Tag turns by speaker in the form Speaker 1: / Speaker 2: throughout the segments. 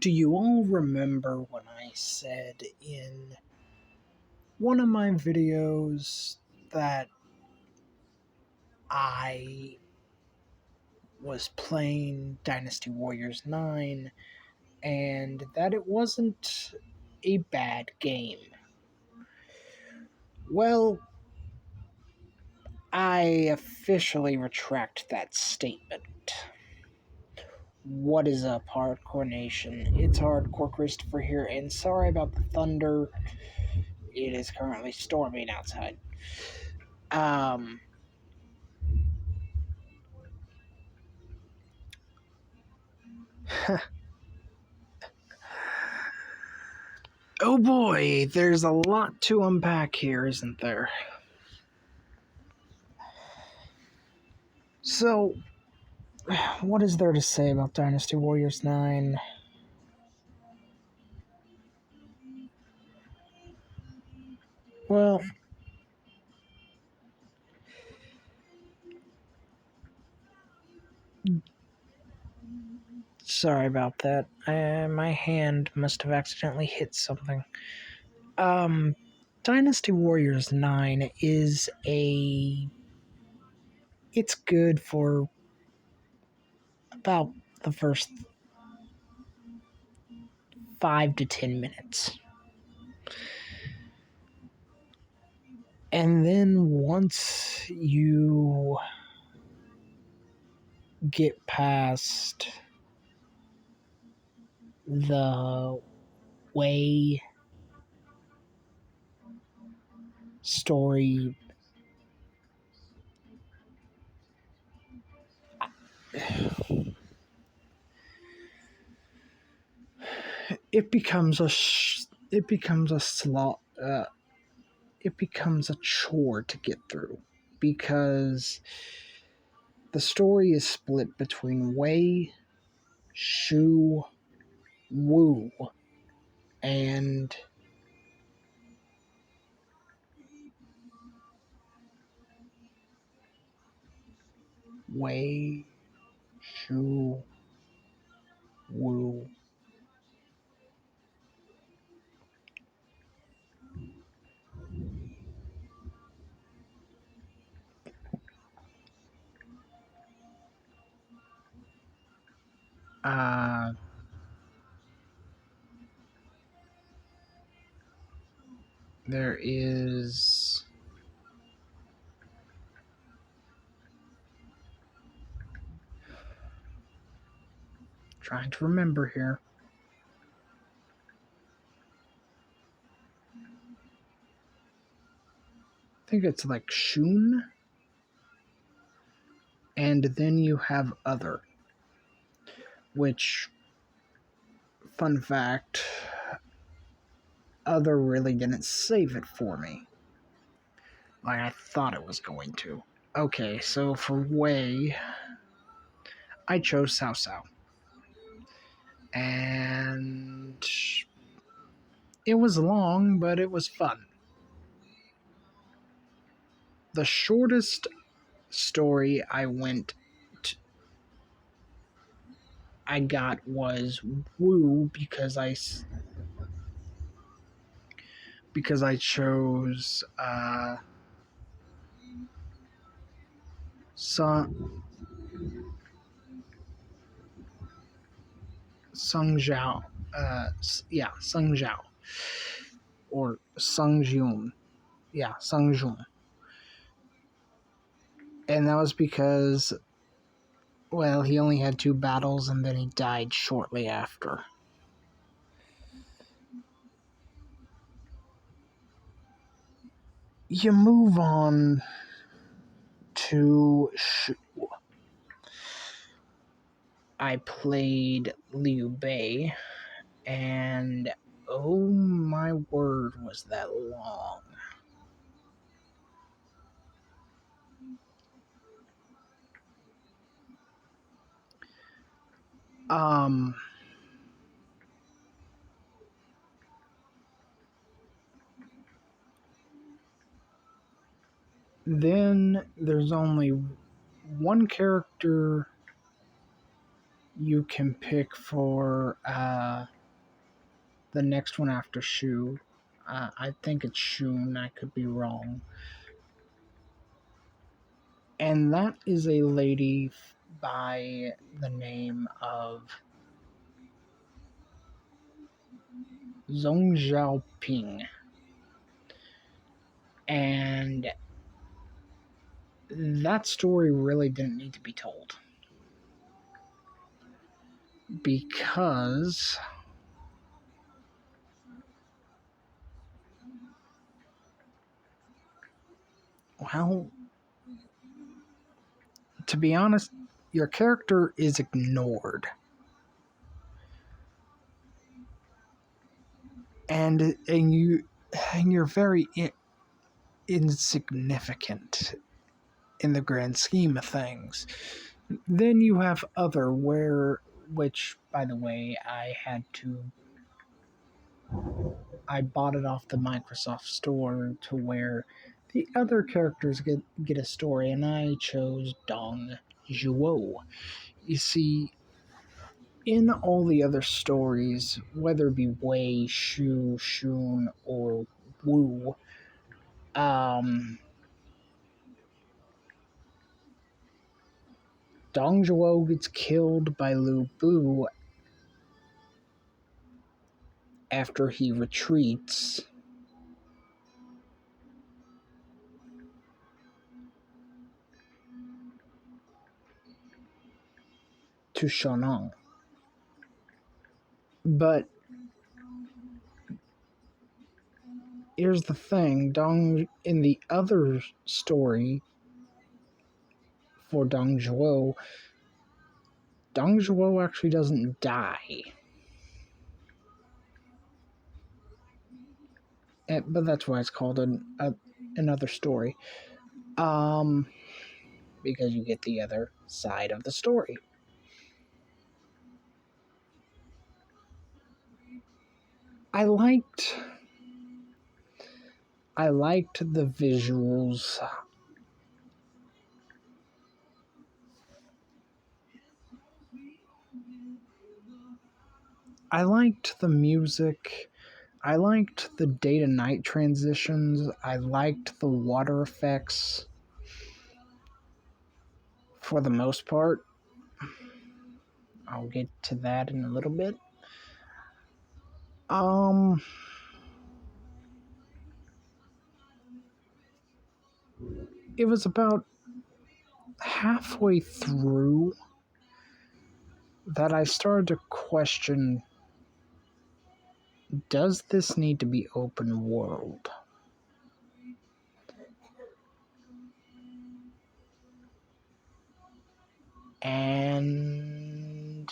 Speaker 1: Do you all remember when I said in one of my videos that I was playing Dynasty Warriors 9 and that it wasn't a bad game? Well, I officially retract that statement. What is up, Hardcore Nation? It's Hardcore Christopher here, and sorry about the thunder. It is currently storming outside. Um, oh boy, there's a lot to unpack here, isn't there? So, what is there to say about Dynasty Warriors 9? Well, sorry about that. My hand must have accidentally hit something. Dynasty Warriors 9 is it's good for about the first 5 to 10 minutes. And then once you get past the way story, it becomes a chore to get through, because the story is split between Wei, Shu, Wu, and Wei, Shu, Wu. There is trying to remember here. I think it's like Shun, and then you have Other, which, fun fact, Other really didn't save it for me like I thought it was going to. Okay, so for Wei, I chose Cao Cao. And it was long, but it was fun. The shortest story I got was Wu, because I chose Sung Zhao, Sung Zhao, or Sung Jun, Sung Jun, and that was because, well, he only had 2 battles and then he died shortly after. You move on to Shu. I played Liu Bei, and oh my word, was that long. Then there's only one character you can pick for the next one after Shu. I think it's Shun, I could be wrong. And that is a lady by the name of Zhong Xiaoping. And that story really didn't need to be told. Because, well, to be honest, your character is ignored. And you're very insignificant in the grand scheme of things. Then you have other which by the way I bought it off the Microsoft Store to where the other characters get a story, and I chose Dong Zhuo. You see, in all the other stories, whether it be Wei, Shu, Shun, or Wu, Dong Zhuo gets killed by Lu Bu after he retreats to Shanong. But here's the thing, in the other story for Dong Zhuo actually doesn't die. But that's why it's called another story. Because you get the other side of the story. I liked the visuals. I liked the music. I liked the day to night transitions. I liked the water effects for the most part. I'll get to that in a little bit. It was about halfway through that I started to question, does this need to be open world? And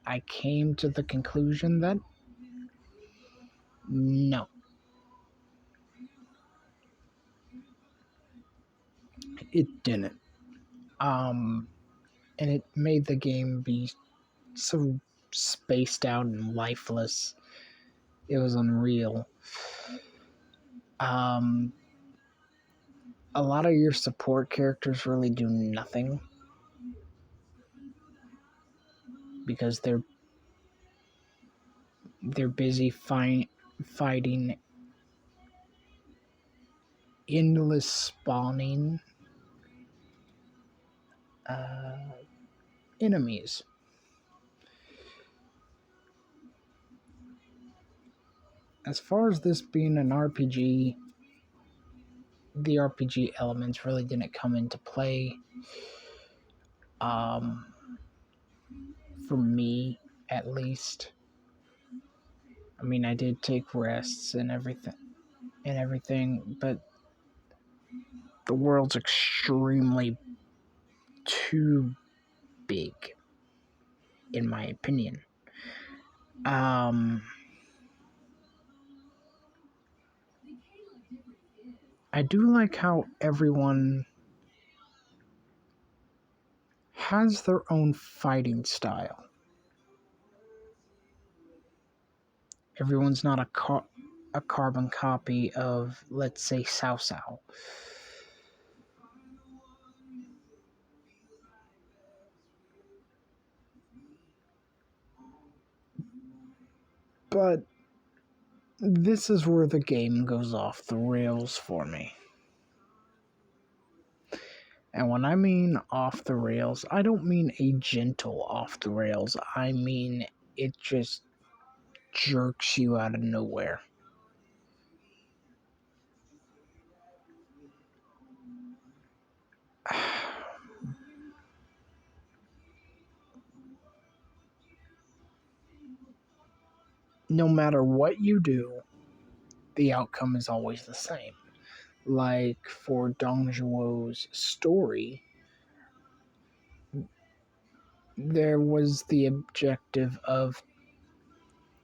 Speaker 1: I came to the conclusion that no. It didn't. And it made the game be so spaced out and lifeless. It was unreal. A lot of your support characters really do nothing because they're busy fighting endless spawning enemies. As far as this being an RPG, the RPG elements really didn't come into play. For me, at least. I mean, I did take rests and everything, but the world's extremely too big, in my opinion. I do like how everyone has their own fighting style. Everyone's not a carbon copy of, let's say, Cao Cao. But this is where the game goes off the rails for me. And when I mean off the rails, I don't mean a gentle off the rails. I mean it just jerks you out of nowhere. No matter what you do, the outcome is always the same. Like for Dong Zhuo's story, there was the objective of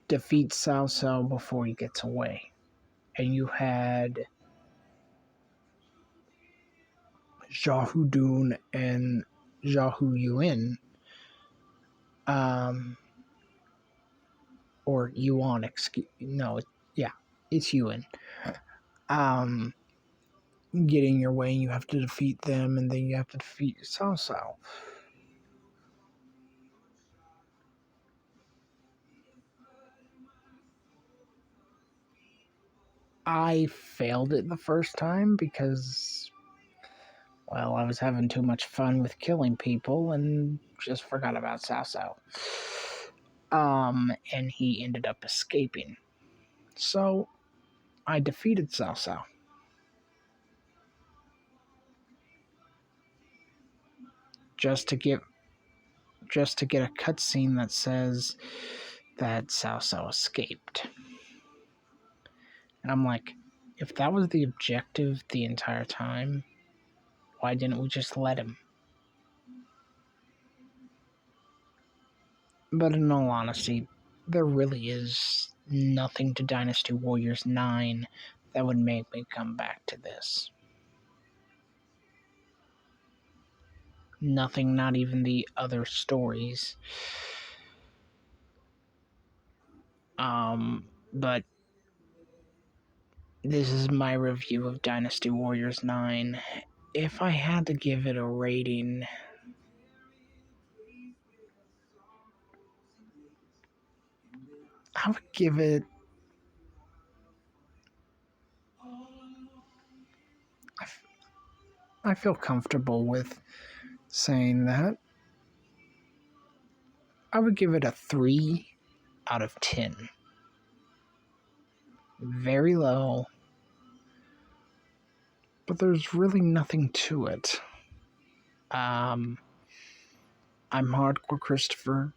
Speaker 1: defeat Cao Cao before he gets away. And you had Xiahou Dun and Xiahou Yuan, or Yuan, it's Yuan, getting your way, and you have to defeat them, and then you have to defeat Cao Cao. I failed it the first time because, well, I was having too much fun with killing people and just forgot about Cao Cao. And he ended up escaping. So I defeated Cao Cao. Just to get a cutscene that says that Cao Cao escaped. And I'm like, if that was the objective the entire time, why didn't we just let him? But in all honesty, there really is nothing to Dynasty Warriors 9 that would make me come back to this. Nothing, not even the other stories. But this is my review of Dynasty Warriors 9. If I had to give it a rating, I would give it... I feel comfortable with saying that. I would give it a 3 out of 10. Very low. But there's really nothing to it. I'm Hardcore Christopher.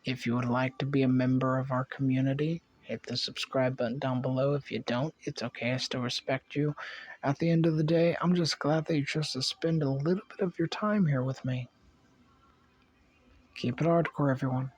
Speaker 1: If you would like to be a member of our community, hit the subscribe button down below. If you don't, it's okay. I still respect you. At the end of the day, I'm just glad that you chose to spend a little bit of your time here with me. Keep it hardcore, everyone.